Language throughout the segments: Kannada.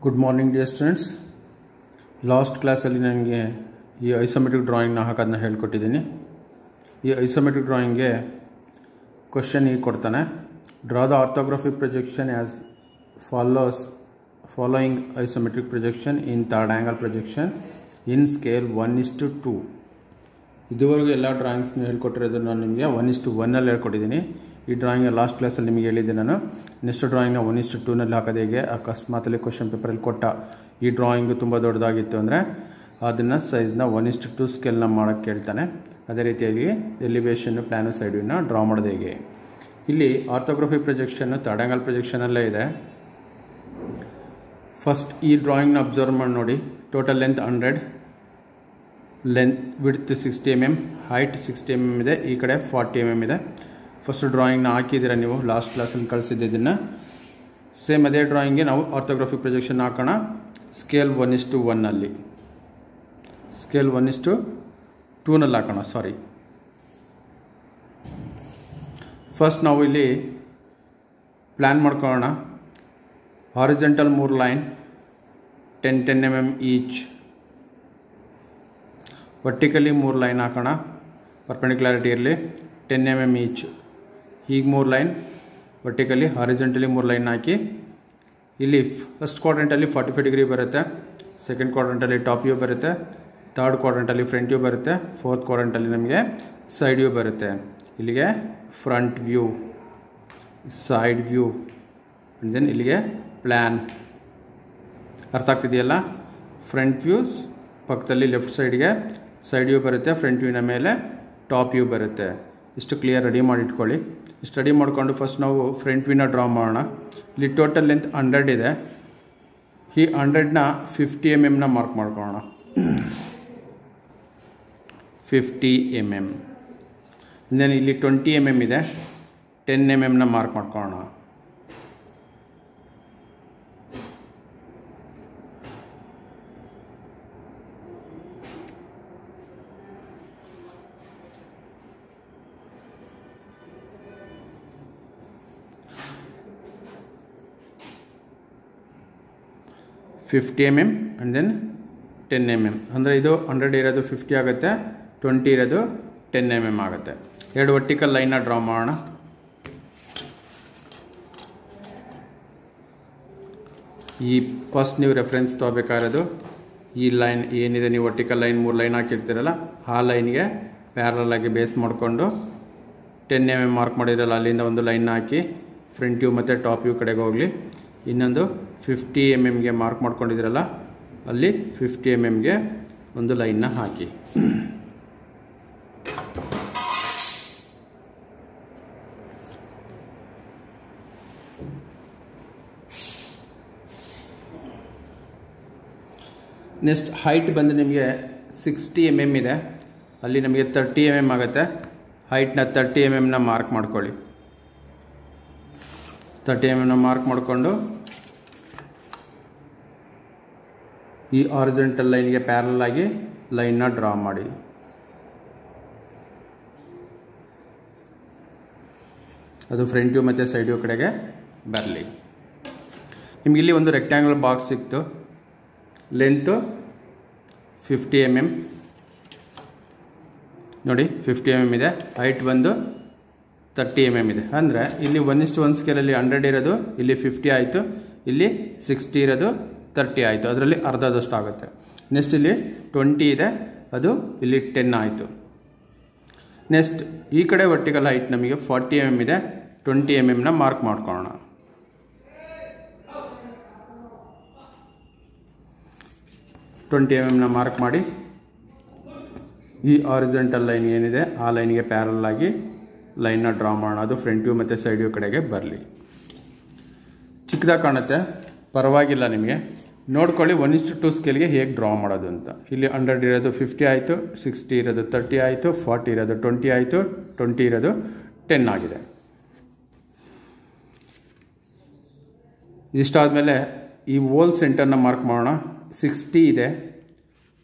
Good morning dear students. Last ಕ್ಲಾಸಲ್ಲಿ ನನಗೆ ಈ ಐಸೋಮೆಟ್ರಿಕ್ ಡ್ರಾಯಿಂಗ್ನ ಹಾಕೋದನ್ನ ಹೇಳ್ಕೊಟ್ಟಿದ್ದೀನಿ. ಈ ಐಸೋಮೆಟ್ರಿಕ್ ಡ್ರಾಯಿಂಗ್ಗೆ ಕ್ವಶನ್ ಹೀಗೆ ಕೊಡ್ತಾನೆ, draw the orthographic projection as following isometric projection in third angle projection in scale 1:2. ಇದುವರೆಗೂ ಎಲ್ಲ ಡ್ರಾಯಿಂಗ್ಸ್ನ ಹೇಳ್ಕೊಟ್ಟಿರೋದು ನಾನು ನಿಮಗೆ 1:1 ಹೇಳ್ಕೊಟ್ಟಿದ್ದೀನಿ. ಈ ಡ್ರಾಯಿಂಗ್ ಲಾಸ್ಟ್ ಕ್ಲಾಸಲ್ಲಿ ನಿಮಗೆ ಹೇಳಿದ್ದೆ ನಾನು. ನೆಕ್ಸ್ಟ್ ಡ್ರಾಯಿಂಗ್ನ 1:2 ಹಾಕೋದು ಹೇಗೆ, ಅಕಸ್ಮಾತಲ್ಲಿ ಕ್ವಶನ್ ಪೇಪರಲ್ಲಿ ಕೊಟ್ಟ ಈ ಡ್ರಾಯಿಂಗು ತುಂಬ ದೊಡ್ಡದಾಗಿತ್ತು ಅಂದರೆ ಅದನ್ನು ಸೈಜ್ನ 1:2 ಸ್ಕೇಲ್ನ ಮಾಡೋಕ್ಕೆ ಹೇಳ್ತಾನೆ. ಅದೇ ರೀತಿಯಾಗಿ ಎಲಿವೇಷನ್ನು, ಪ್ಲ್ಯಾನು, ಸೈಡ್ ವ್ಯೂನ ಡ್ರಾ ಮಾಡೋದು ಹೇಗೆ. ಇಲ್ಲಿ ಆರ್ಥೋಗ್ರಫಿ ಪ್ರೊಜೆಕ್ಷನ್ನು ಥರ್ಡ್ ಆ್ಯಂಗಲ್ ಪ್ರೊಜೆಕ್ಷನಲ್ಲೇ ಇದೆ. ಫಸ್ಟ್ ಈ ಡ್ರಾಯಿಂಗ್ನ ಅಬ್ಸರ್ವ್ ಮಾಡಿ ನೋಡಿ. Total length 100, width 60 mm, height 60 mm ಇದೆ. ಈ ಕಡೆ 40 mm ಇದೆ. ಫಸ್ಟ್ ಡ್ರಾಯಿಂಗ್ನ ಹಾಕಿದ್ದೀರಾ ನೀವು, ಲಾಸ್ಟ್ ಕ್ಲಾಸಲ್ಲಿ ಕಳಿಸಿದ್ದನ್ನು. ಸೇಮ್ ಅದೇ ಡ್ರಾಯಿಂಗ್ಗೆ ನಾವು ಆರ್ಥೋಗ್ರಫಿಕ್ ಪ್ರೊಜೆಕ್ಷನ್ ಹಾಕೋಣ. ಸ್ಕೇಲ್ 1:1 ಸ್ಕೇಲ್ 1:2 ಹಾಕೋಣ. ಫಸ್ಟ್ ನಾವು ಇಲ್ಲಿ ಪ್ಲ್ಯಾನ್ ಮಾಡ್ಕೊಳ್ಳೋಣ. Horizontal 3 line 10 mm each. Vertically 3 line ಹಾಕೋಣ, ಪರ್ಪೆಂಡಿಕ್ಯುಲಾರಿಟಿ ಇರಲಿ, 10 mm ಈಚ್. ಹೀಗೆ 3 ಲೈನ್ ವರ್ಟಿಕಲಿ, ಹಾರಿಜೆಂಟಲಿ 3 ಲೈನ್ ಹಾಕಿ ಇಲ್ಲಿ ಫಸ್ಟ್ ಕ್ವಾಡ್ರೆಂಟಲ್ಲಿ 45 ಡಿಗ್ರಿ ಬರುತ್ತೆ, ಸೆಕೆಂಡ್ ಕ್ವಾಡ್ರೆಂಟಲ್ಲಿ ಟಾಪ್ ವ್ಯೂ ಬರುತ್ತೆ, ಥರ್ಡ್ ಕ್ವಾಡ್ರೆಂಟಲ್ಲಿ ಫ್ರಂಟ್ ವ್ಯೂ ಬರುತ್ತೆ, ಫೋರ್ತ್ ಕ್ವಾಡ್ರೆಂಟಲ್ಲಿ ನಮಗೆ ಸೈಡ್ ವ್ಯೂ ಬರುತ್ತೆ. ಇಲ್ಲಿಗೆ front view, side view, then ಇಲ್ಲಿಗೆ ಪ್ಲ್ಯಾನ್. ಅರ್ಥ ಆಗ್ತಿದೆಯಲ್ಲ? ಫ್ರಂಟ್ ವ್ಯೂಸ್ ಪಕ್ಕದಲ್ಲಿ ಲೆಫ್ಟ್ ಸೈಡ್ಗೆ ಸೈಡ್ ವ್ಯೂ ಬರುತ್ತೆ, ಫ್ರಂಟ್ ವ್ಯೂನ ಮೇಲೆ ಟಾಪ್ ವ್ಯೂ ಬರುತ್ತೆ. ಇಷ್ಟು ಕ್ಲಿಯರ್ ರೆಡಿ ಮಾಡಿ ಇಟ್ಕೊಳ್ಳಿ. ಇಷ್ಟು ರೆಡಿ ಮಾಡಿಕೊಂಡು ಫಸ್ಟ್ ನಾವು ಫ್ರಂಟ್ ವ್ಯೂನ ಡ್ರಾ ಮಾಡೋಣ. ಇಲ್ಲಿ ಟೋಟಲ್ ಲೆಂತ್ 100 ಇದೆ. ಈ 100ನ 50 mm ಮಾರ್ಕ್ ಮಾಡ್ಕೊಳ್ಳೋಣ. 50 mm. ದೆನ್ ಇಲ್ಲಿ 20 mm ಇದೆ, 10 mm ಮಾರ್ಕ್ ಮಾಡ್ಕೊಳ್ಳೋಣ. $50 mm ಆ್ಯಂಡ್ ದೆನ್ 10 mm. ಅಂದರೆ ಇದು 100 ಇರೋದು 50 ಆಗುತ್ತೆ, 20 ಇರೋದು 10 mm ಆಗುತ್ತೆ. ಎರಡು ವರ್ಟಿಕಲ್ ಲೈನ್ನ ಡ್ರಾ ಮಾಡೋಣ. ಈ ಫಸ್ಟ್ ನೀವು ರೆಫರೆನ್ಸ್ ತೊಗೋಬೇಕಾಗಿರೋದು ಈ ಲೈನ್ ಏನಿದೆ, ನೀವು ವರ್ಟಿಕಲ್ ಲೈನ್ 3 ಲೈನ್ ಹಾಕಿರ್ತೀರಲ್ಲ, ಆ ಲೈನ್ಗೆ ಪ್ಯಾರಲಲ್ ಆಗಿ ಬೇಸ್ ಮಾಡಿಕೊಂಡು 10 mm ಮಾರ್ಕ್ ಮಾಡಿರಲ್ಲ, ಅಲ್ಲಿಂದ ಒಂದು ಲೈನ್ ಹಾಕಿ ಫ್ರಂಟ್ ವ್ಯೂ ಮತ್ತು ಟಾಪ್ ವ್ಯೂ ಕಡೆಗೆ ಹೋಗಲಿ. ಇನ್ನೊಂದು 50 mm ಮಾರ್ಕ್ ಮಾಡ್ಕೊಂಡಿದ್ದೀರಲ್ಲ, ಅಲ್ಲಿ 50 mm ಒಂದು ಲೈನ್ನ ಹಾಕಿ. ನೆಕ್ಸ್ಟ್ ಹೈಟ್ ಬಂದು ನಿಮಗೆ 60 mm ಇದೆ, ಅಲ್ಲಿ ನಮಗೆ 30 mm ಆಗುತ್ತೆ. ಹೈಟ್ನ 30 mm ಮಾರ್ಕ್ ಮಾಡ್ಕೊಳ್ಳಿ. 30 mm ಮಾರ್ಕ್ ಮಾಡಿಕೊಂಡು ಈ ಹಾರಿಜೆಂಟಲ್ ಲೈನ್ಗೆ ಪ್ಯಾರಲಲ್ ಆಗಿ ಲೈನ್ನ ಡ್ರಾ ಮಾಡಿ. ಅದು ಫ್ರಂಟ್ ವ್ಯೂ ಮತ್ತು ಸೈಡ್ ವ್ಯೂ ಕಡೆಗೆ ಬರಲಿ. ನಿಮ್ಗೆ ಇಲ್ಲಿ ಒಂದು ರೆಕ್ಟ್ಯಾಂಗಲ್ ಬಾಕ್ಸ್ ಸಿಕ್ತು. ಲೆಂತು 50 mm ನೋಡಿ, 50 mm ಇದೆ. ಹೈಟ್ ಬಂದು 30 mm ಇದೆ. ಅಂದರೆ ಇಲ್ಲಿ 1:1 ಸ್ಕೇಲಲ್ಲಿ 100 ಇರೋದು ಇಲ್ಲಿ 50 ಆಯಿತು, ಇಲ್ಲಿ 60 ಇರೋದು 30 ಆಯಿತು. ಅದರಲ್ಲಿ ಅರ್ಧದಷ್ಟು ಆಗುತ್ತೆ. ನೆಕ್ಸ್ಟ್ ಇಲ್ಲಿ 20 ಇದೆ, ಅದು ಇಲ್ಲಿ 10 ಆಯಿತು. ನೆಕ್ಸ್ಟ್ ಈ ಕಡೆ ವರ್ಟಿಕಲ್ ಹೈಟ್ ನಮಗೆ 40 mm ಇದೆ, 20 mm ಮಾರ್ಕ್ ಮಾಡ್ಕೊಳ್ಳೋಣ. ಮಾರ್ಕ್ ಮಾಡಿ ಈ ಹಾರಿಜೆಂಟಲ್ ಲೈನ್ ಏನಿದೆ ಆ ಲೈನ್ಗೆ ಪ್ಯಾರಲಲ್ ಆಗಿ ಲೈನ್ನ ಡ್ರಾ ಮಾಡೋಣ. ಅದು ಫ್ರಂಟ್ ವ್ಯೂ ಮತ್ತು ಸೈಡ್ ವ್ಯೂ ಕಡೆಗೆ ಬರಲಿ. ಚಿಕ್ಕದಾಗಿ ಕಾಣುತ್ತೆ, ಪರವಾಗಿಲ್ಲ. ನಿಮಗೆ ನೋಡ್ಕೊಳ್ಳಿ 1:2 ಸ್ಕೇಲ್ಗೆ ಹೇಗೆ ಡ್ರಾ ಮಾಡೋದು ಅಂತ. ಇಲ್ಲಿ 100 ಇರೋದು 50 ಆಯಿತು, 60 ಇರೋದು 30 ಆಯಿತು, 40 ಇರೋದು 20 ಆಯಿತು, 20 ಇರೋದು 10 ಆಗಿದೆ. ಇಷ್ಟಾದಮೇಲೆ ಈ ಹೋಲ್ ಸೆಂಟರ್ನ ಮಾರ್ಕ್ ಮಾಡೋಣ. 60 ಇದೆ,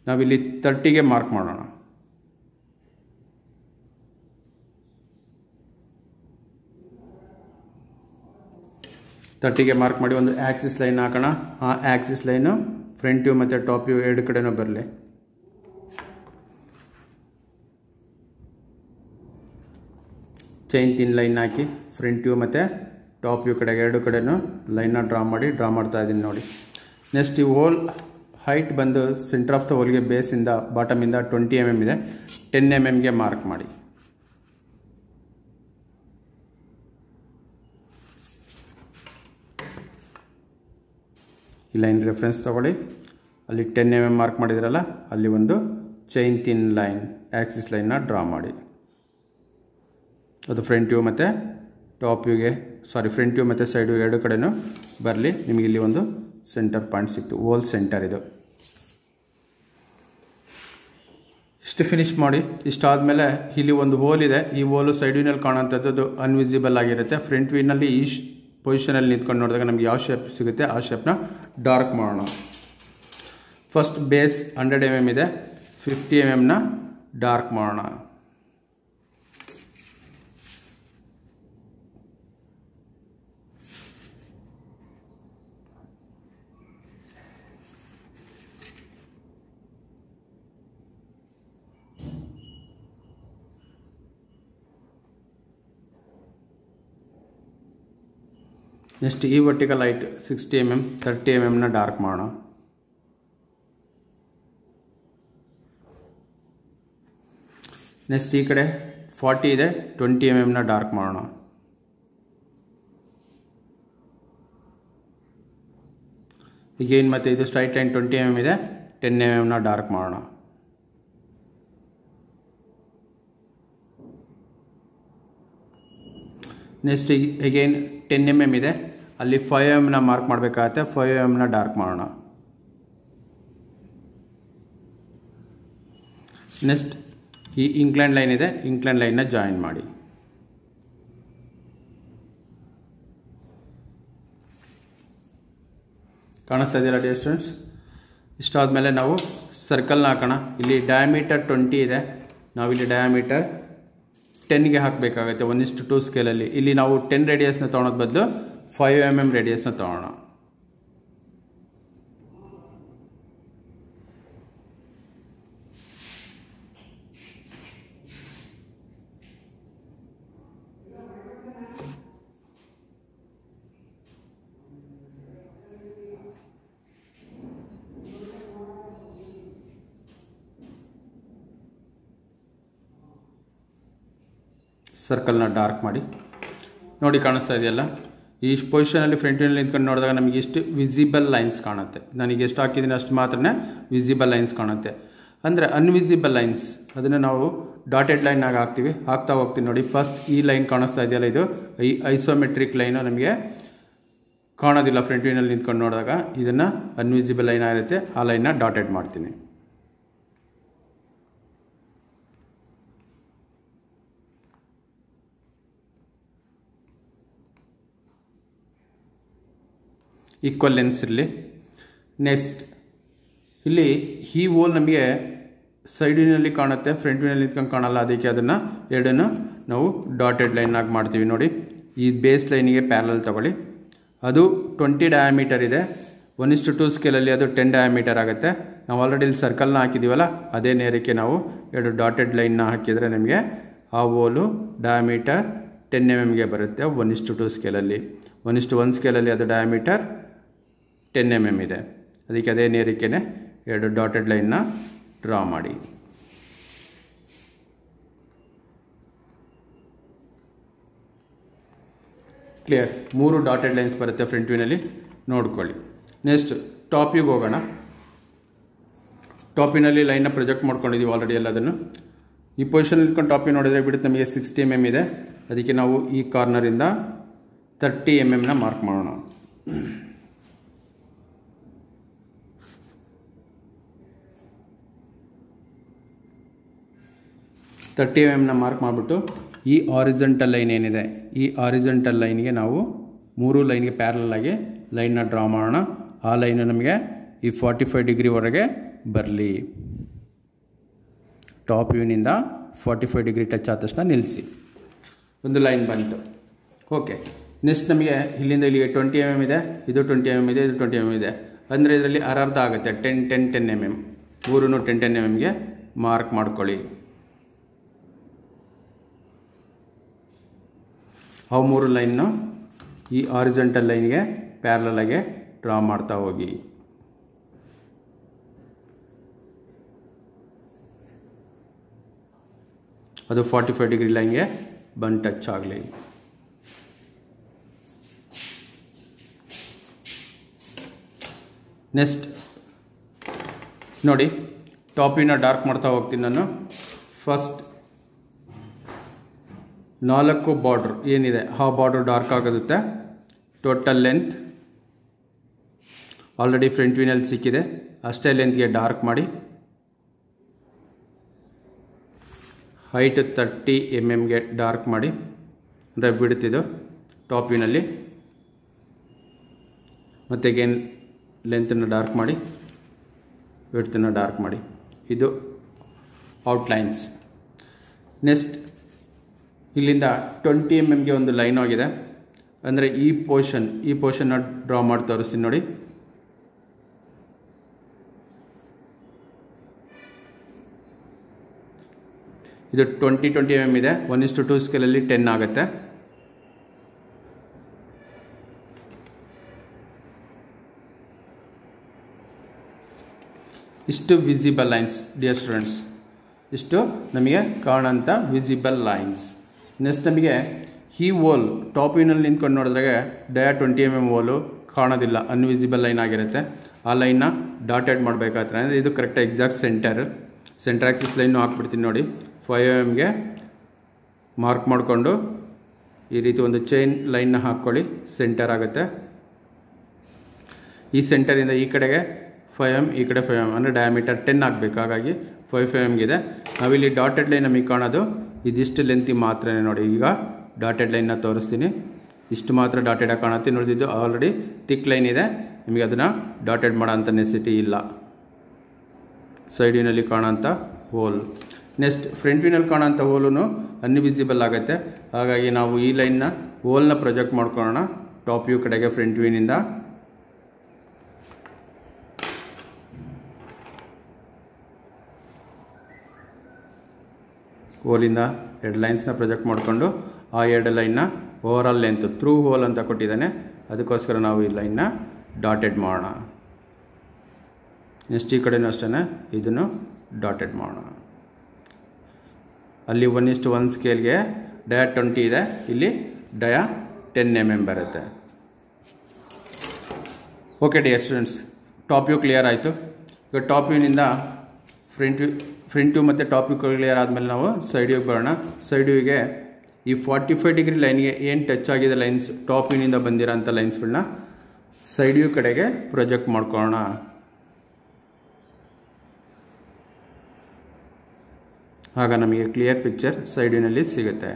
ನಾವಿಲ್ಲಿ 30ಗೆ ಮಾರ್ಕ್ ಮಾಡೋಣ. 30ಗೆ ಮಾರ್ಕ್ ಮಾಡಿ ಒಂದು ಆಕ್ಸಿಸ್ ಲೈನ್ ಹಾಕೋಣ. ಆ ಆಕ್ಸಿಸ್ ಲೈನು ಫ್ರಂಟ್ ವ್ಯೂ ಮತ್ತು ಟಾಪ್ ವ್ಯೂ ಎರಡು ಕಡೆನೂ ಬರಲಿ. ಚೈನ್ ತಿನ್ ಲೈನ್ ಹಾಕಿ ಫ್ರಂಟ್ ವ್ಯೂ ಮತ್ತು ಟಾಪ್ ವ್ಯೂ ಕಡೆಗೆ ಎರಡು ಕಡೆನೂ ಲೈನ್ನ ಡ್ರಾ ಮಾಡ್ತಾ ಇದ್ದೀನಿ ನೋಡಿ. ನೆಕ್ಸ್ಟ್ ಈ ಹೋಲ್ ಹೈಟ್ ಬಂದು ಸೆಂಟರ್ ಆಫ್ ದ ಹೋಲ್ಗೆ ಬೇಸಿಂದ ಬಾಟಮಿಂದ 20 mm ಇದೆ. 10 mmಗೆ ಮಾರ್ಕ್ ಮಾಡಿ. ಈ ಲೈನ್ ರೆಫರೆನ್ಸ್ ತಗೊಳ್ಳಿ. ಅಲ್ಲಿ 10 mm ಮಾರ್ಕ್ ಮಾಡಿದ್ರಲ್ಲ, ಅಲ್ಲಿ ಒಂದು ಚೈನ್ ತಿನ್ ಲೈನ್ ಆಕ್ಸಿಸ್ ಲೈನ್ನ ಡ್ರಾ ಮಾಡಿ. ಅದು ಫ್ರಂಟ್ ವ್ಯೂ ಮತ್ತು ಟಾಪ್ ವ್ಯೂಗೆ ಫ್ರಂಟ್ ವ್ಯೂ ಮತ್ತು ಸೈಡ್ ವ್ಯೂ ಎರಡು ಕಡೆನೂ ಬರಲಿ. ನಿಮಗೆ ಇಲ್ಲಿ ಒಂದು ಸೆಂಟರ್ ಪಾಯಿಂಟ್ ಸಿಕ್ತು, ಹೋಲ್ ಸೆಂಟರ್ ಇದು. ಇಷ್ಟು ಫಿನಿಶ್ ಮಾಡಿ. ಇಷ್ಟಾದಮೇಲೆ ಇಲ್ಲಿ ಒಂದು ಹೋಲ್ ಇದೆ. ಈ ಹೋಲು ಸೈಡ್ ವ್ಯೂನಲ್ಲಿ ಕಾಣೋಂಥದ್ದು ಅನ್ವಿಸಿಬಲ್ ಆಗಿರುತ್ತೆ. ಫ್ರಂಟ್ ವ್ಯೂನಲ್ಲಿ ಈ ಪೊಸಿಷನಲ್ಲಿ ನಿಂತ್ಕೊಂಡು ನೋಡಿದಾಗ ನಮಗೆ ಯಾವ ಶೇಪ್ ಸಿಗುತ್ತೆ ಆ ಶೇಪ್ನ ಡಾರ್ಕ್ ಮಾಡೋಣ. ಫಸ್ಟ್ ಬೇಸ್ 100 mm ಇದೆ, 50 mmನ ಡಾರ್ಕ್ ಮಾಡೋಣ. ನೆಕ್ಸ್ಟ್ ಈ ವರ್ಟಿಕಲ್ ಹೈಟ್ 60 mm 30 mmನ ಡಾರ್ಕ್ ಮಾಡೋಣ. ನೆಕ್ಸ್ಟ್ ಈ ಕಡೆ 40 ಇದೆ, 20 mmನ ಡಾರ್ಕ್ ಮಾಡೋಣ. ಈಗೇನು ಮತ್ತೆ ಇದು ಸ್ಟ್ರೈಟ್ ಲೈನ್ 20 mm ಇದೆ, 10 mmನ ಡಾರ್ಕ್ ಮಾಡೋಣ. ನೆಕ್ಸ್ಟ್ ಅಗೇನ್ 10 mm ಇದೆ, ಅಲ್ಲಿ 5 mmನ ಮಾರ್ಕ್ ಮಾಡಬೇಕಾಗತ್ತೆ. 5 mmನ ಡಾರ್ಕ್ ಮಾಡೋಣ. ನೆಕ್ಸ್ಟ್ ಈ ಇಂಕ್ಲೈನ್ ಲೈನ್ ಇದೆ, ಇಂಕ್ಲೈನ್ ಲೈನ್ನ ಜಾಯಿನ್ ಮಾಡಿ. ಕಾಣಿಸ್ತಾ ಇದೆಯಲ್ಲ ಡಿಯರ್ ಸ್ಟೂಡೆಂಟ್ಸ್. ಇಷ್ಟಾದಮೇಲೆ ನಾವು ಸರ್ಕಲ್ನ ಹಾಕೋಣ. ಇಲ್ಲಿ ಡಯಾಮೀಟರ್ 20 ಇದೆ, ನಾವಿಲ್ಲಿ ಡಯಾಮೀಟರ್ 10ಗೆ ಹಾಕಬೇಕಾಗುತ್ತೆ 1:2 ಸ್ಕೇಲಲ್ಲಿ. ಇಲ್ಲಿ ನಾವು 10 ರೇಡಿಯಸ್ನ ತೊಗೊಳೋದು ಬದಲು 5 mm ರೇಡಿಯಸ್ನ ತೊಗೊಳ್ಳೋಣ. ಸರ್ಕಲ್ನ ಡಾರ್ಕ್ ಮಾಡಿ ನೋಡಿ. ಕಾಣಿಸ್ತಾ ಇದೆಯಲ್ಲ, ಈ ಪೊಸಿಷನಲ್ಲಿ ಫ್ರಂಟ್ ವ್ಯೂನಲ್ಲಿ ನಿಂತ್ಕೊಂಡು ನೋಡಿದಾಗ ನಮಗೆ ಇಷ್ಟು ವಿಸಿಬಲ್ ಲೈನ್ಸ್ ಕಾಣುತ್ತೆ. ನನಗೆ ಎಷ್ಟು ಹಾಕಿದ್ದೀನಿ ಅಷ್ಟು ಮಾತ್ರ ವಿಸಿಬಲ್ ಲೈನ್ಸ್ ಕಾಣುತ್ತೆ. ಅಂದರೆ ಅನ್ವಿಸಿಬಲ್ ಲೈನ್ಸ್ ಅದನ್ನು ನಾವು ಡಾಟೆಡ್ ಲೈನಾಗಿ ಹಾಕ್ತಾ ಹೋಗ್ತೀವಿ ನೋಡಿ. ಫಸ್ಟ್ ಈ ಲೈನ್ ಕಾಣಿಸ್ತಾ ಇದೆಯಲ್ಲ, ಇದು ಈ ಐಸೋಮೆಟ್ರಿಕ್ ಲೈನು ನಮಗೆ ಕಾಣೋದಿಲ್ಲ ಫ್ರಂಟ್ ವ್ಯೂನಲ್ಲಿ ನಿಂತ್ಕೊಂಡು ನೋಡಿದಾಗ. ಇದನ್ನು ಅನ್ವಿಸಿಬಲ್ ಲೈನ್ ಆಗಿರುತ್ತೆ, ಆ ಲೈನ್ನ ಡಾಟೆಡ್ ಮಾಡ್ತೀನಿ. ಈಕ್ವಲ್ ಲೆನ್ಸ್ ಇರಲಿ. ನೆಕ್ಸ್ಟ್ ಇಲ್ಲಿ ಈ ಹೋಲ್ ನಮಗೆ ಸೈಡ್ ವ್ಯೂನಲ್ಲಿ ಕಾಣುತ್ತೆ, ಫ್ರಂಟ್ ವ್ಯೂನಲ್ಲಿ ನಿಂತ್ಕೊಂಡು ಕಾಣಲ್ಲ. ಅದಕ್ಕೆ ಅದನ್ನು ಎರಡನ್ನು ನಾವು ಡಾಟೆಡ್ ಲೈನ್ ಆಗಿ ಮಾಡ್ತೀವಿ ನೋಡಿ. ಈ ಬೇಸ್ ಲೈನಿಗೆ ಪ್ಯಾರಲಲ್ ತಗೊಳ್ಳಿ. ಅದು 20 ಡಯಾಮೀಟರ್ ಇದೆ, 1:2 ಸ್ಕೇಲಲ್ಲಿ ಅದು 10 ಡಯಾಮೀಟರ್ ಆಗುತ್ತೆ. ನಾವು ಆಲ್ರೆಡಿ ಇಲ್ಲಿ ಸರ್ಕಲ್ನ ಹಾಕಿದ್ದೀವಲ್ಲ, ಅದೇ ನೇರಕ್ಕೆ ನಾವು ಎರಡು ಡಾಟೆಡ್ ಲೈನ್ನ ಹಾಕಿದರೆ ನಮಗೆ ಆ ಹೋಲು ಡಯಾಮೀಟರ್ 10 mmಗೆ ಬರುತ್ತೆ 1:2 ಸ್ಕೇಲಲ್ಲಿ. 1:1 ಸ್ಕೇಲಲ್ಲಿ ಅದು ಡಯಾಮೀಟರ್ 10 mm ಇದೆ. ಅದಕ್ಕೆ ಅದೇ ನೇರಕ್ಕೆ ಎರಡು ಡಾಟೆಡ್ ಲೈನ್ನ ಡ್ರಾ ಮಾಡಿ. ಕ್ಲಿಯರ್? 3 ಡಾಟೆಡ್ ಲೈನ್ಸ್ ಬರುತ್ತೆ ಫ್ರಂಟ್ ವ್ಯೂನಲ್ಲಿ, ನೋಡ್ಕೊಳ್ಳಿ. ನೆಕ್ಸ್ಟ್ ಟಾಪ್ ವ್ಯೂಗೆ ಹೋಗೋಣ. ಟಾಪ್ ವ್ಯೂನಲ್ಲಿ ಲೈನ್ನ ಪ್ರೊಜೆಕ್ಟ್ ಮಾಡ್ಕೊಂಡಿದ್ದೀವಿ ಆಲ್ರೆಡಿ ಎಲ್ಲದನ್ನು. ಈ ಪೊಸಿಷನ್ ಇಟ್ಕೊಂಡು ಟಾಪ್ ವ್ಯೂ ನೋಡಿದರೆ ಬಿಡುತ್ತೆ ನಮಗೆ 60 mm ಇದೆ. ಅದಕ್ಕೆ ನಾವು ಈ ಕಾರ್ನರಿಂದ 30 mmನ ಮಾರ್ಕ್ ಮಾಡೋಣ. ತರ್ಟಿ mm ನ ಮಾರ್ಕ್ ಮಾಡಿಬಿಟ್ಟು ಈ ಆರಿಜೆಂಟಲ್ ಲೈನ್ ಏನಿದೆ, ಈ ಆರಿಜೆಂಟಲ್ ಲೈನ್ಗೆ ನಾವು 3 ಲೈನ್ಗೆ ಪ್ಯಾರಲಲ್ ಆಗಿ ಲೈನ್ನ ಡ್ರಾ ಮಾಡೋಣ. ಆ ಲೈನು ನಮಗೆ ಈ 45 ಡಿಗ್ರಿವರೆಗೆ ಬರಲಿ. ಟಾಪ್ ವ್ಯೂನಿಂದ 45 ಡಿಗ್ರಿ ಟಚ್ ಆದ ತಕ್ಷಣ ನಿಲ್ಲಿಸಿ. ಒಂದು ಲೈನ್ ಬಂತು. ಓಕೆ, ನೆಕ್ಸ್ಟ್ ನಮಗೆ ಇಲ್ಲಿಂದ ಇಲ್ಲಿಗೆ 20 mm ಇದೆ, ಇದು 20 mm ಇದೆ, ಇದು 20 mm ಇದೆ. ಅಂದರೆ ಇದರಲ್ಲಿ ಅರ್ಧ ಆಗುತ್ತೆ 10 mm. ಮೂರೂ 10 mmಗೆ ಮಾರ್ಕ್ ಮಾಡ್ಕೊಳ್ಳಿ. ಅವು ಮೂರು ಲೈನ್ನು ಈ ಹಾರಿಜಾಂಟಲ್ ಲೈನ್ಗೆ ಪ್ಯಾರಲಲ್ ಆಗಿ ಡ್ರಾ ಮಾಡ್ತಾ ಹೋಗಿ. ಅದು 45 ಡಿಗ್ರಿ ಲೈನ್ಗೆ ಬಂದು ಟಚ್ ಆಗಲಿ. ನೆಕ್ಸ್ಟ್ ನೋಡಿ, ಟಾಪಿನ ಡಾರ್ಕ್ ಮಾಡ್ತಾ ಹೋಗ್ತೀನಿ ನಾನು. ಫಸ್ಟ್ 4 ಬಾರ್ಡ್ರ್ ಏನಿದೆ ಆ ಬಾರ್ಡ್ರ್ ಡಾರ್ಕ್ ಆಗುತ್ತೆ. ಟೋಟಲ್ ಲೆಂತ್ ಆಲ್ರೆಡಿ ಫ್ರಂಟ್ ವಿನಲ್ಲಿ ಸಿಕ್ಕಿದೆ, ಅಷ್ಟೇ ಲೆಂತ್ಗೆ ಡಾರ್ಕ್ ಮಾಡಿ. ಹೈಟ್ 30 mmಗೆ ಡಾರ್ಕ್ ಮಾಡಿ, ಅಂದರೆ ಬಿಡ್ತಿದ್ದು ಟಾಪ್ ವಿನಲ್ಲಿ. ಮತ್ತು ಅಗೇನ್ ಲೆಂತನ್ನು ಡಾರ್ಕ್ ಮಾಡಿ, ವಿಡ್ತನ್ನು ಡಾರ್ಕ್ ಮಾಡಿ. ಇದು ಔಟ್ಲೈನ್ಸ್. ನೆಕ್ಸ್ಟ್ ಇಲ್ಲಿಂದ 20 mmಗೆ ಒಂದು ಲೈನ್ ಆಗಿದೆ, ಅಂದರೆ ಈ ಪೋರ್ಷನ್ನ ಡ್ರಾ ಮಾಡಿ ತೋರಿಸ್ತೀನಿ ನೋಡಿ. ಇದು 20 mm ಇದೆ, 1:2 ಸ್ಕೇಲಲ್ಲಿ 10 ಆಗುತ್ತೆ. ಇಷ್ಟು ವಿಸಿಬಲ್ ಲೈನ್ಸ್ ಡಿಯರ್ ಸ್ಟೂಡೆಂಟ್ಸ್, ಇಷ್ಟು ನಮಗೆ ಕಾಣೋಂಥ ವಿಸಿಬಲ್ ಲೈನ್ಸ್. ನೆಕ್ಸ್ಟ್ ನಮಗೆ ಈ ವೋಲ್ ಟಾಪ್ ವಿನಲ್ಲಿ ನಿಂತ್ಕೊಂಡು ನೋಡಿದ್ರಾಗ ಡಯಾ 20 mm ವೋಲು ಕಾಣೋದಿಲ್ಲ, ಅನ್ವಿಸಿಬಲ್ ಲೈನ್ ಆಗಿರುತ್ತೆ. ಆ ಲೈನ್ನ ಡಾಟೆಡ್ ಮಾಡಬೇಕಾದ್ರೆ ಅಂದರೆ ಇದು ಕರೆಕ್ಟಾಗಿ ಎಕ್ಸಾಕ್ಟ್ ಸೆಂಟರ್ ಆಕ್ಸಿಸ್ ಲೈನು ಹಾಕ್ಬಿಡ್ತೀನಿ ನೋಡಿ. 5 mmಗೆ ಮಾರ್ಕ್ ಮಾಡಿಕೊಂಡು ಈ ರೀತಿ ಒಂದು ಚೈನ್ ಲೈನ್ನ ಹಾಕ್ಕೊಳ್ಳಿ, ಸೆಂಟರ್ ಆಗುತ್ತೆ. ಈ ಸೆಂಟರಿಂದ ಈ ಕಡೆಗೆ 5 mm, ಈ ಕಡೆ 5 mm, ಅಂದರೆ ಡಯಾಮೀಟರ್ 10 ಆಗಬೇಕು. ಹಾಗಾಗಿ 5 mm ಇದೆ. ನಾವಿಲ್ಲಿ ಡಾಟೆಡ್ ಲೈನ್ ನಮಗೆ ಕಾಣೋದು ಇದಿಷ್ಟು ಲೆಂತಿ ಮಾತ್ರ ನೋಡಿ. ಈಗ ಡಾಟೆಡ್ ಲೈನ್ನ ತೋರಿಸ್ತೀನಿ. ಇಷ್ಟು ಮಾತ್ರ ಡಾಟೆಡಾಗಿ ಕಾಣುತ್ತೆ. ನೋಡಿದ್ದು ಆಲ್ರೆಡಿ ಥಿಕ್ ಲೈನ್ ಇದೆ, ನಿಮಗೆ ಅದನ್ನು ಡಾಟೆಡ್ ಮಾಡೋ ಅಂಥ ನೆಸಿಟಿ ಇಲ್ಲ. ಸೈಡ್ ವ್ಯೂನಲ್ಲಿ ಕಾಣೋಂಥ ಹೋಲ್. ನೆಕ್ಸ್ಟ್ ಫ್ರಂಟ್ ವ್ಯೂನಲ್ಲಿ ಕಾಣೋಂಥ ಹೋಲು ಅನ್ವಿಸಿಬಲ್ ಆಗುತ್ತೆ. ಹಾಗಾಗಿ ನಾವು ಈ ಲೈನ್ನ ಹೋಲ್ನ ಪ್ರೊಜೆಕ್ಟ್ ಮಾಡ್ಕೊಳ್ಳೋಣ ಟಾಪ್ ವ್ಯೂ ಕಡೆಗೆ ಫ್ರಂಟ್ ವ್ಯೂನಿಂದ. ಹೋಲಿಂದ 2 ಲೈನ್ಸ್ನ ಪ್ರೊಜೆಕ್ಟ್ ಮಾಡಿಕೊಂಡು ಆ 2 ಲೈನ್ನ overall length through hole ಅಂತ ಕೊಟ್ಟಿದ್ದಾನೆ, ಅದಕ್ಕೋಸ್ಕರ ನಾವು ಈ ಲೈನ್ನ ಡಾಟೆಡ್ ಮಾಡೋಣ. ನೆಕ್ಸ್ಟ್ ಈ ಕಡೆನೂ ಅಷ್ಟೇ ಇದನ್ನು ಡಾಟೆಡ್ ಮಾಡೋಣ. ಅಲ್ಲಿ 1:1 ಸ್ಕೇಲ್ಗೆ ಡಯಾ 20 ಇದೆ, ಇಲ್ಲಿ ಡಯಾ 10 mm ಬರುತ್ತೆ. Okay dear students, top view clear ಆಯಿತು. ಈಗ ಟಾಪ್ ವ್ಯೂನಿಂದ ಫ್ರಂಟ್ ವ್ಯೂ ಮತ್ತು ಟಾಪ್ ವ್ಯೂ ಕ್ಲಿಯರ್ ಆದಮೇಲೆ ನಾವು ಸೈಡ್ ವ್ಯೂಗೆ ಬರೋಣ. ಸೈಡ್ ವ್ಯೂಗೆ ಈ 45 ಡಿಗ್ರಿ ಲೈನ್ಗೆ ಏನು ಟಚ್ ಆಗಿದೆ ಲೈನ್ಸ್, ಟಾಪ್ ವ್ಯೂನಿಂದ ಬಂದಿರೋ ಅಂಥ ಲೈನ್ಸ್ಗಳನ್ನ ಸೈಡ್ ವ್ಯೂ ಕಡೆಗೆ ಪ್ರೊಜೆಕ್ಟ್ ಮಾಡ್ಕೊಳ್ಳೋಣ. ಆಗ ನಮಗೆ ಕ್ಲಿಯರ್ ಪಿಕ್ಚರ್ ಸೈಡ್ ವ್ಯೂನಲ್ಲಿ ಸಿಗುತ್ತೆ.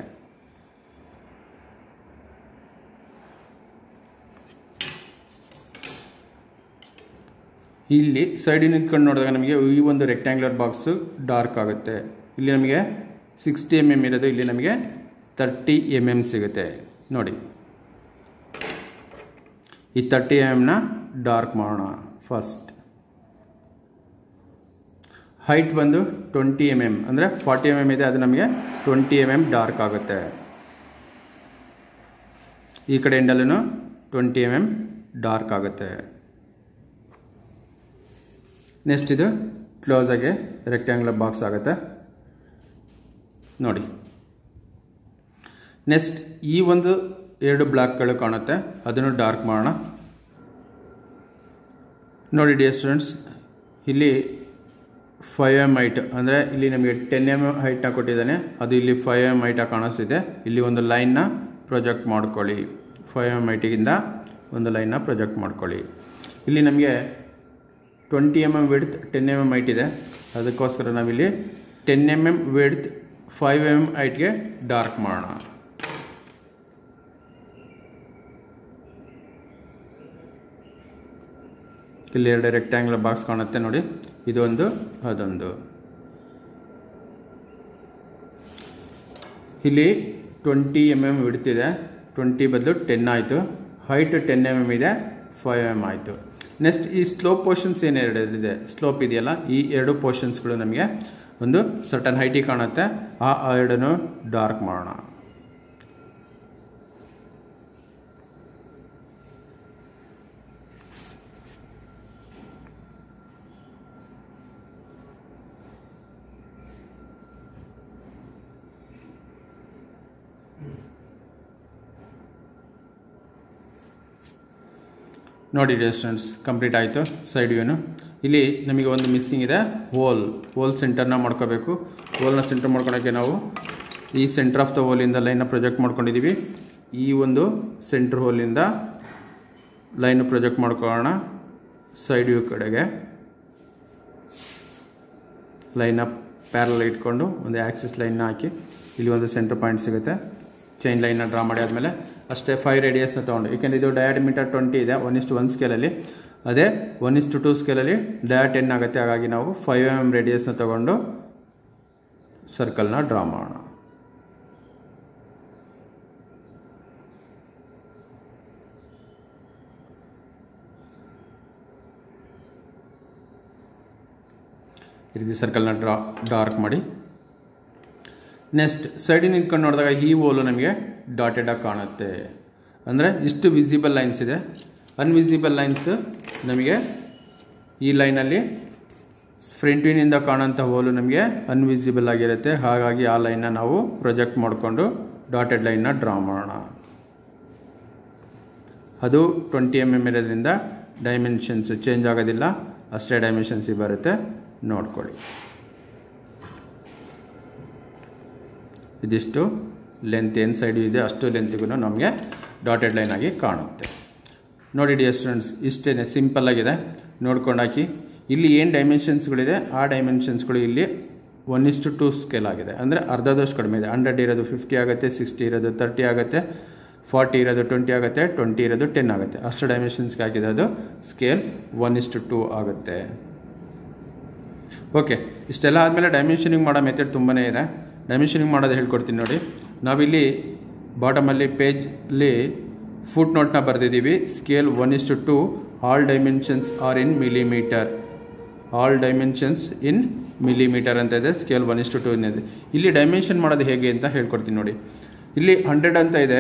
ಇಲ್ಲಿ ಸೈಡ್ ನಿಂತ್ಕೊಂಡು ನೋಡಿದಾಗ ನಮಗೆ ಈ ಒಂದು ರೆಕ್ಟ್ಯಾಂಗ್ಯುಲರ್ ಬಾಕ್ಸು ಡಾರ್ಕ್ ಆಗುತ್ತೆ. ಇಲ್ಲಿ ನಮಗೆ 60 mm ಇರೋದು, ಇಲ್ಲಿ ನಮಗೆ 30 mm ಸಿಗುತ್ತೆ ನೋಡಿ. ಈ 30 mm ಡಾರ್ಕ್ ಮಾಡೋಣ. ಫಸ್ಟ್ ಹೈಟ್ ಬಂದು 20 mm, ಅಂದರೆ 40 mm ಇದೆ, ಅದು ನಮಗೆ 20 mm ಡಾರ್ಕ್ ಆಗುತ್ತೆ. ಈ ಕಡೆ ಎಂಡಲ್ಲೂ 20 mm ಡಾರ್ಕ್ ಆಗುತ್ತೆ. ನೆಕ್ಸ್ಟ್ ಇದು ಕ್ಲೋಸ್ ಆಗಿ ರೆಕ್ಟ್ಯಾಂಗ್ಯುಲರ್ ಬಾಕ್ಸ್ ಆಗುತ್ತೆ ನೋಡಿ. ನೆಕ್ಸ್ಟ್ ಈ ಒಂದು 2 ಬ್ಲಾಕ್ಗಳು ಕಾಣುತ್ತೆ, ಅದನ್ನು ಡಾರ್ಕ್ ಮಾಡೋಣ ನೋಡಿ ಡಿಯರ್ ಸ್ಟೂಡೆಂಟ್ಸ್. ಇಲ್ಲಿ 5 mm ಹೈಟ್, ಅಂದರೆ ಇಲ್ಲಿ ನಮಗೆ 10 mm ಹೈಟ್ನ ಕೊಟ್ಟಿದ್ದಾನೆ, ಅದು ಇಲ್ಲಿ 5 mm ಹೈಟಾಗಿ ಕಾಣಿಸ್ತಿದೆ. ಇಲ್ಲಿ ಒಂದು ಲೈನ್ನ ಪ್ರೊಜೆಕ್ಟ್ ಮಾಡ್ಕೊಳ್ಳಿ, 5 mm ಹೈಟಿಗಿಂದ ಒಂದು ಲೈನ್ನ ಪ್ರೊಜೆಕ್ಟ್ ಮಾಡ್ಕೊಳ್ಳಿ. ಇಲ್ಲಿ ನಮಗೆ 20 mm ವಿಡ್ತ್ 10 mm ಹೈಟ್ ಇದೆ, ಅದಕ್ಕೋಸ್ಕರ ನಾವಿಲ್ಲಿ 10 mm ವಿಡ್ತ್ 5 mm ಹೈಟ್ಗೆ ಡಾರ್ಕ್ ಮಾಡೋಣ. ಇಲ್ಲಿ 2 ರೆಕ್ಟ್ಯಾಂಗ್ಯುಲರ್ ಬಾಕ್ಸ್ ಕಾಣುತ್ತೆ ನೋಡಿ, ಇದೊಂದು ಅದೊಂದು. ಇಲ್ಲಿ 20 mm ವಿಡ್ತ್ ಇದೆ, 20 ಬದಲು 10 ಆಯಿತು. ಹೈಟ್ 10 mm ಇದೆ, 5 mm ಆಯಿತು. ನೆಕ್ಸ್ಟ್ ಈ ಸ್ಲೋಪ್ ಪೋರ್ಷನ್ಸ್ ಏನೆರಡಿದೆ, ಸ್ಲೋಪ್ ಇದೆಯಲ್ಲ, ಈ ಎರಡು ಪೋರ್ಷನ್ಸ್ಗಳು ನಮಗೆ ಒಂದು ಸರ್ಟನ್ ಹೈಟಿಗೆ ಕಾಣುತ್ತೆ. ಆ ಎರಡನ್ನು ಡಾರ್ಕ್ ಮಾಡೋಣ. ನೋಡಿ ಡಿಸ್ಟೆನ್ಸ್ ಕಂಪ್ಲೀಟ್ ಆಯಿತು. ಸೈಡ್ ವ್ಯೂನು ಇಲ್ಲಿ ನಮಗೆ ಒಂದು ಮಿಸ್ಸಿಂಗ್ ಇದೆ, ಹೋಲ್ ಸೆಂಟರ್ನ ಮಾಡ್ಕೋಬೇಕು. ಹೋಲ್ನ ಸೆಂಟರ್ ಮಾಡ್ಕೊಳಕ್ಕೆ ನಾವು ಈ ಸೆಂಟರ್ ಆಫ್ ದ ಹೋಲಿಂದ ಲೈನ್ನ ಪ್ರೊಜೆಕ್ಟ್ ಮಾಡ್ಕೊಂಡಿದ್ದೀವಿ. ಈ ಒಂದು ಸೆಂಟರ್ ಹೋಲಿಂದ ಲೈನ್ ಪ್ರೊಜೆಕ್ಟ್ ಮಾಡ್ಕೊಳ್ಳೋಣ. ಸೈಡ್ ವ್ಯೂ ಕಡೆಗೆ ಲೈನ್ನ ಪ್ಯಾರಲ್ ಇಟ್ಕೊಂಡು ಒಂದು ಆಕ್ಸಿಸ್ ಲೈನ್ನ ಹಾಕಿ ಇಲ್ಲಿ ಒಂದು ಸೆಂಟರ್ ಪಾಯಿಂಟ್ ಸಿಗುತ್ತೆ. ಚೈನ್ ಲೈನ್ನ ಡ್ರಾ ಮಾಡಿ ಆದಮೇಲೆ ಅಷ್ಟೇ 5 ರೇಡಿಯಸ್ನ ತೊಗೊಂಡು, ಏಕೆಂದರೆ ಇದು ಡಯಾಮೀಟರ್ 20 ಇದೆ 1:1 ಸ್ಕೇಲಲ್ಲಿ, ಅದೇ 1:2 ಸ್ಕೇಲಲ್ಲಿ ಡಯಾ 10 ಆಗುತ್ತೆ. ಹಾಗಾಗಿ ನಾವು 5 mm ರೇಡಿಯಸ್ನ ತೊಗೊಂಡು ಸರ್ಕಲ್ನ ಡ್ರಾ ಮಾಡೋಣ. ಈ ರೀತಿ ಸರ್ಕಲ್ನ ಡಾರ್ಕ್ ಮಾಡಿ. ನೆಕ್ಸ್ಟ್ ಸೈಡಿನ ನಿಂತ್ಕೊಂಡು ನೋಡಿದಾಗ ಈ ಹೋಲು ನಮಗೆ ಡಾಟೆಡ್ ಆಗಿ ಕಾಣುತ್ತೆ. ಅಂದರೆ ಇಷ್ಟು ವಿಸಿಬಲ್ ಲೈನ್ಸ್ ಇದೆ. ಅನ್ವಿಸಿಬಲ್ ಲೈನ್ಸ್ ನಮಗೆ ಈ ಲೈನಲ್ಲಿ ಫ್ರಂಟ್ ವ್ಯೂನಿಂದ ಕಾಣೋಂಥ ಹೋಲು ನಮಗೆ ಅನ್ವಿಸಿಬಲ್ ಆಗಿರುತ್ತೆ. ಹಾಗಾಗಿ ಆ ಲೈನ್ನ ನಾವು ಪ್ರೊಜೆಕ್ಟ್ ಮಾಡಿಕೊಂಡು ಡಾಟೆಡ್ ಲೈನ್ನ ಡ್ರಾ ಮಾಡೋಣ. ಅದು 20 mm ಇರೋದ್ರಿಂದ ಡೈಮೆನ್ಷನ್ಸ್ ಚೇಂಜ್ ಆಗೋದಿಲ್ಲ, ಅಷ್ಟೇ ಡೈಮೆನ್ಷನ್ಸ್ ಬರುತ್ತೆ, ನೋಡ್ಕೊಳ್ಳಿ. ಇದಿಷ್ಟು ಲೆಂತ್ ಏನು ಸೈಡ್ ಇದೆ ಅಷ್ಟು ಲೆಂತ್ಗೂ ನಮಗೆ ಡಾಟೆಡ್ ಲೈನ್ ಆಗಿ ಕಾಣುತ್ತೆ. ನೋಡಿ ಡಿಯರ್ ಸ್ಟೂಡೆಂಟ್ಸ್, ಇಷ್ಟೇ ಸಿಂಪಲ್ ಆಗಿದೆ, ನೋಡ್ಕೊಂಡು ಹಾಕಿ. ಇಲ್ಲಿ ಏನು ಡೈಮೆನ್ಷನ್ಸ್ಗಳಿದೆ ಆ ಡೈಮೆನ್ಷನ್ಸ್ಗಳು ಇಲ್ಲಿ 1:2 ಸ್ಕೇಲ್ ಆಗಿದೆ. ಅಂದರೆ ಅರ್ಧದಷ್ಟು ಕಡಿಮೆ ಇದೆ. 100 ಇರೋದು 50 ಆಗುತ್ತೆ, 60 ಇರೋದು 30 ಆಗುತ್ತೆ, 40 ಇರೋದು 20 ಆಗುತ್ತೆ, 20 ಇರೋದು 10 ಆಗುತ್ತೆ. ಅಷ್ಟು ಡೈಮೆನ್ಷನ್ಸ್ಗೆ ಹಾಕಿದೆ ಅದು ಸ್ಕೇಲ್ 1:2 ಆಗುತ್ತೆ. ಓಕೆ, ಇಷ್ಟೆಲ್ಲ ಆದಮೇಲೆ ಡೈಮೆನ್ಷನಿಂಗ್ ಮಾಡೋ ಮೆಥಡ್ ತುಂಬಾ ಇದೆ. ಡೈಮೆನ್ಷನಿಂಗ್ ಮಾಡೋದು ಹೇಳ್ಕೊಡ್ತೀನಿ ನೋಡಿ. ನಾವಿಲ್ಲಿ ಬಾಟಮಲ್ಲಿ ಪೇಜಲ್ಲಿ ಫುಟ್ ನೋಟ್ನ ಬರೆದಿದ್ದೀವಿ. Scale 1:2, all dimensions are in millimetre. All dimensions in millimetre ಅಂತ ಇದೆ. ಸ್ಕೇಲ್ 1:2 ಇದೆ. ಇಲ್ಲಿ ಡೈಮೆನ್ಷನ್ ಮಾಡೋದು ಹೇಗೆ ಅಂತ ಹೇಳ್ಕೊಡ್ತೀನಿ ನೋಡಿ. ಇಲ್ಲಿ 100 ಅಂತ ಇದೆ.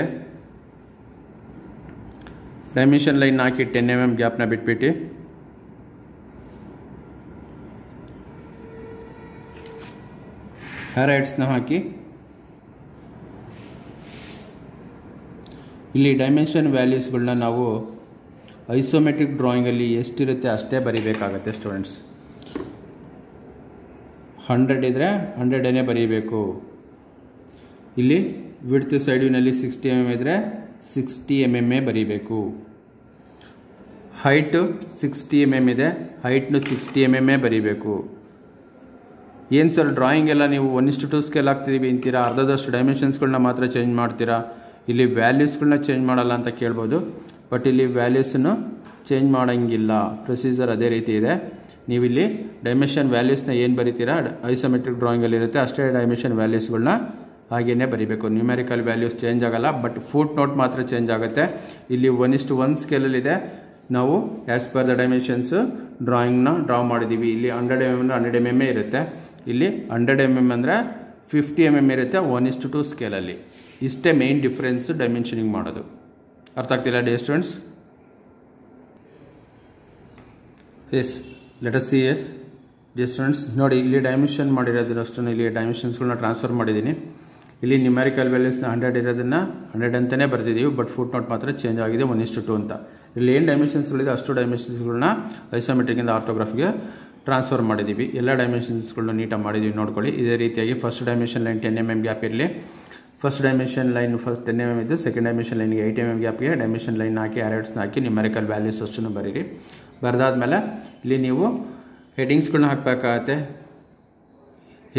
ಡೈಮೆನ್ಷನ್ ಲೈನ್ ಹಾಕಿ 10 mm ಗ್ಯಾಪ್ನ ಬಿಟ್ಬಿಟ್ಟು ಹ್ಯಾರೈಟ್ಸ್ನ ಹಾಕಿ ಇಲ್ಲಿ ಡೈಮೆನ್ಷನ್ ವ್ಯಾಲ್ಯೂಸ್ಗಳನ್ನ ನಾವು ಐಸೋಮೆಟ್ರಿಕ್ ಡ್ರಾಯಿಂಗಲ್ಲಿ ಎಷ್ಟಿರುತ್ತೆ ಅಷ್ಟೇ ಬರೀಬೇಕಾಗತ್ತೆ ಸ್ಟೂಡೆಂಟ್ಸ್. 100 ಇದ್ದರೆ 100 ಬರೀಬೇಕು. ಇಲ್ಲಿ ವಿಡ್ತ್ ಸೈಡ್ ವ್ಯೂನಲ್ಲಿ 60 mm ಇದ್ದರೆ 60 mm ಬರೀಬೇಕು. ಹೈಟು 60 mm ಇದೆ, ಹೈಟ್ನು 60 mm ಬರೀಬೇಕು. ಏನು ಸರ್ ಡ್ರಾಯಿಂಗ್ ಎಲ್ಲ ನೀವು 1:2 ಸ್ಕೇಲ್ ಆಗ್ತಿದ್ದೀವಿ ಅಂತೀರಾ, ಅರ್ಧದಷ್ಟು ಡೈಮೆನ್ಷನ್ಸ್ಗಳನ್ನ ಮಾತ್ರ ಚೇಂಜ್ ಮಾಡ್ತೀರಾ, ಇಲ್ಲಿ ವ್ಯಾಲ್ಯೂಸ್ಗಳನ್ನ ಚೇಂಜ್ ಮಾಡಲ್ಲ ಅಂತ ಕೇಳ್ಬೋದು. ಬಟ್ ಇಲ್ಲಿ ವ್ಯಾಲ್ಯೂಸನ್ನು ಚೇಂಜ್ ಮಾಡೋಂಗಿಲ್ಲ, ಪ್ರೊಸೀಜರ್ ಅದೇ ರೀತಿ ಇದೆ. ನೀವಿಲ್ಲಿ ಡೈಮೆನ್ಷನ್ ವ್ಯಾಲ್ಯೂಸ್ನ ಏನು ಬರೀತೀರಾ ಐಸೋಮೆಟ್ರಿಕ್ ಡ್ರಾಯಿಂಗಲ್ಲಿ ಇರುತ್ತೆ ಅಷ್ಟೇ ಡೈಮೆನ್ಷನ್ ವ್ಯಾಲ್ಯೂಸ್ಗಳನ್ನ ಹಾಗೇ ಬರೀಬೇಕು. ನ್ಯೂಮೆರಿಕಲ್ ವ್ಯಾಲ್ಯೂಸ್ ಚೇಂಜ್ ಆಗಲ್ಲ, ಬಟ್ ಫುಟ್ ನೋಟ್ ಮಾತ್ರ ಚೇಂಜ್ ಆಗುತ್ತೆ. ಇಲ್ಲಿ 1:1 ಸ್ಕೇಲಲ್ಲಿದೆ, ನಾವು ಆ್ಯಸ್ ಪರ್ ದ ಡೈಮೆನ್ಷನ್ಸ್ ಡ್ರಾಯಿಂಗ್ನ ಡ್ರಾ ಮಾಡಿದ್ದೀವಿ. ಇಲ್ಲಿ 100 mm 100 mm ಇರುತ್ತೆ, ಇಲ್ಲಿ 100 mm ಅಂದರೆ 50 mm ಇರುತ್ತೆ 1:2 ಸ್ಕೇಲಲ್ಲಿ. ಇಷ್ಟೇ ಮೇನ್ ಡಿಫ್ರೆನ್ಸ್ ಡೈಮೆನ್ಷನಿಂಗ್ ಮಾಡೋದು. ಅರ್ಥ ಆಗ್ತಿಲ್ಲ dear students? Yes, let us see dear students. ನೋಡಿ ಇಲ್ಲಿ ಡೈಮೆನ್ಷನ್ ಮಾಡಿರೋದಷ್ಟು ಇಲ್ಲಿ ಡೈಮೆನ್ಷನ್ಸ್ಗಳನ್ನ ಟ್ರಾನ್ಸ್ಫರ್ ಮಾಡಿದ್ದೀನಿ. ಇಲ್ಲಿ ನ್ಯೂಮೆರಿಕಲ್ ವ್ಯಾಲ್ಯೂಸ್ನ 100 ಇರೋದನ್ನು 100 ಅಂತಲೇ ಬರೆದಿದ್ದೀವಿ, ಬಟ್ ಫುಟ್ ನೋಟ್ ಮಾತ್ರ ಚೇಂಜ್ ಆಗಿದೆ 1:2 ಅಂತ. ಇಲ್ಲಿ ಏನು ಡೈಮೆನ್ಷನ್ಸ್ಗಳಿದೆ ಅಷ್ಟು ಡೈಮೆನ್ಷನ್ಸ್ಗಳನ್ನ ಐಸೋಮೆಟ್ರಿಕ್ಕಿಂದ ಆರ್ಥೋಗ್ರಾಫಿಗೆ ಟ್ರಾನ್ಸ್ಫರ್ ಮಾಡಿದ್ದೀವಿ. ಎಲ್ಲ ಡೈಮೆನ್ಷನ್ಸ್ಗಳನ್ನ ನೀಟಾಗಿ ಮಾಡಿದ್ದೀವಿ, ನೋಡ್ಕೊಳ್ಳಿ. ಇದೇ ರೀತಿಯಾಗಿ first dimension line 10 mm gap ಇರಲಿ. ಫಸ್ಟ್ ಡೈಮೆನ್ಷನ್ ಲೈನ್ 10 mm ಇದ್ದು ಸೆಕೆಂಡ್ ಡೈಮೆನ್ಷನ್ ಲೈನ್ಗೆ 8 mm ಗ್ಯಾಪ್ಗೆ ಡೈಮೆನ್ಷನ್ ಲೈನ್ ಹಾಕಿ ಆ್ಯರೈಟ್ಸ್ನ ಹಾಕಿ ನ್ಯೂಮೆರಿಕಲ್ ವ್ಯಾಲ್ಯೂಸ್ ಅಷ್ಟನ್ನು ಬರೀರಿ. ಬರೆದಾದ್ಮೇಲೆ ಇಲ್ಲಿ ನೀವು ಹೆಡಿಂಗ್ಸ್ಗಳನ್ನ ಹಾಕಬೇಕಾಗತ್ತೆ.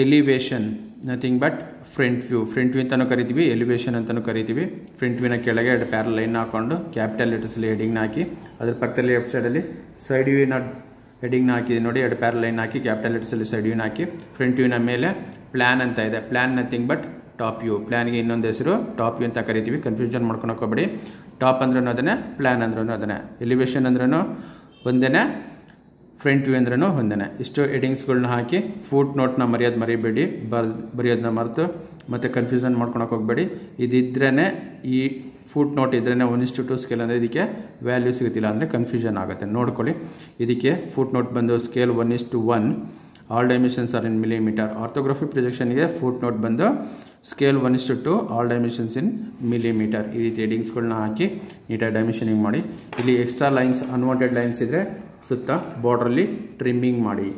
Elevation nothing but front view ಅಂತಲೂ ಕರಿತೀವಿ, ಎಲಿವೇಶನ್ ಅಂತಲೂ ಕರಿತೀವಿ. ಫ್ರಂಟ್ ವ್ಯೂನ ಕೆಳಗೆ 2 ಪ್ಯಾರಲ್ ಲೈನ್ ಹಾಕೊಂಡು ಕ್ಯಾಪಿಟಲ್ ಲೆಟರ್ಸಲ್ಲಿ ಹೆಡಿಂಗ್ನ ಹಾಕಿ, ಅದ್ರ ಪಕ್ಕದಲ್ಲಿ ಲೆಫ್ಟ್ ಸೈಡಲ್ಲಿ ಸೈಡ್ ವ್ಯೂನ ಹೆಡಿಂಗ್ನ ಹಾಕಿದೆ ನೋಡಿ. 2 ಪ್ಯಾರಲ್ ಲೈನ್ ಹಾಕಿ ಕ್ಯಾಪಿಟಲ್ ಲೆಟರ್ಸಲ್ಲಿ ಸೈಡ್ ವ್ಯೂನ ಹಾಕಿ. ಫ್ರಂಟ್ ವ್ಯೂನ ಮೇಲೆ ಪ್ಲ್ಯಾನ್ ಅಂತ ಇದೆ. Plan nothing but top view. ಪ್ಲ್ಯಾನ್ಗೆ ಇನ್ನೊಂದು ಹೆಸರು ಟಾಪ್ ವ್ಯೂ ಅಂತ ಕರಿತೀವಿ, ಕನ್ಫ್ಯೂಷನ್ ಮಾಡ್ಕೊಳಕ್ಕೆ ಹೋಗ್ಬೇಡಿ. ಟಾಪ್ ಅಂದ್ರೂ ಅದನ್ನೇ, ಪ್ಲ್ಯಾನ್ ಅಂದ್ರೂ ಅದನ್ನೇ, ಎಲಿವೇಶನ್ ಅಂದ್ರೂ ಒಂದೇ, ಫ್ರಂಟ್ ವ್ಯೂ ಅಂದ್ರೂ ಒಂದೇ. ಇಷ್ಟು ಹೆಡಿಂಗ್ಸ್ಗಳನ್ನ ಹಾಕಿ ಫುಟ್ ನೋಟ್ನ ಮರಿಬೇಡಿ, ಬರೆಯೋದನ್ನ ಮರೆತು ಮತ್ತು ಕನ್ಫ್ಯೂಷನ್ ಮಾಡ್ಕೊಳಕ್ಕೆ ಹೋಗಬೇಡಿ. ಇದಿದ್ರೇ ಈ ಫುಟ್ ನೋಟ್ ಇದ್ರೇ 1:2 ಸ್ಕೇಲ್ ಅಂದರೆ ಇದಕ್ಕೆ ವ್ಯಾಲ್ಯೂ ಸಿಗುತ್ತಿಲ್ಲ ಅಂದರೆ ಕನ್ಫ್ಯೂಷನ್ ಆಗುತ್ತೆ. ನೋಡ್ಕೊಳ್ಳಿ, ಇದಕ್ಕೆ ಫುಟ್ ನೋಟ್ ಬಂದು scale 1:1, all dimensions are in millimetre. ಆರ್ಥೋಗ್ರಫಿ ಪ್ರೊಜೆಕ್ಷನ್ಗೆ foot note ಬಂದು scale 1:2, all dimensions in millimetre. ಈ ರೀತಿ ಹೆಡಿಂಗ್ಸ್ಗಳನ್ನ ಹಾಕಿ ನೀಟಾಗಿ ಡೈಮೆನ್ಷನಿಂಗ್ ಮಾಡಿ. ಇಲ್ಲಿ ಎಕ್ಸ್ಟ್ರಾ ಲೈನ್ಸ್, ಅನ್ವಾಂಟೆಡ್ ಲೈನ್ಸ್ ಇದ್ದರೆ ಸುತ್ತ ಬಾರ್ಡ್ರಲ್ಲಿ ಟ್ರಿಮ್ಮಿಂಗ್ ಮಾಡಿ.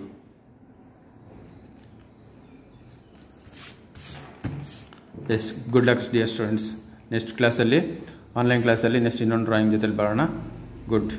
Yes, good luck dear students. Next ಕ್ಲಾಸಲ್ಲಿ, ಆನ್ಲೈನ್ ಕ್ಲಾಸಲ್ಲಿ ನೆಕ್ಸ್ಟ್ ಇನ್ನೊಂದು ಡ್ರಾಯಿಂಗ್ ಜೊತೆಲಿ ಬರೋಣ. ಗುಡ್.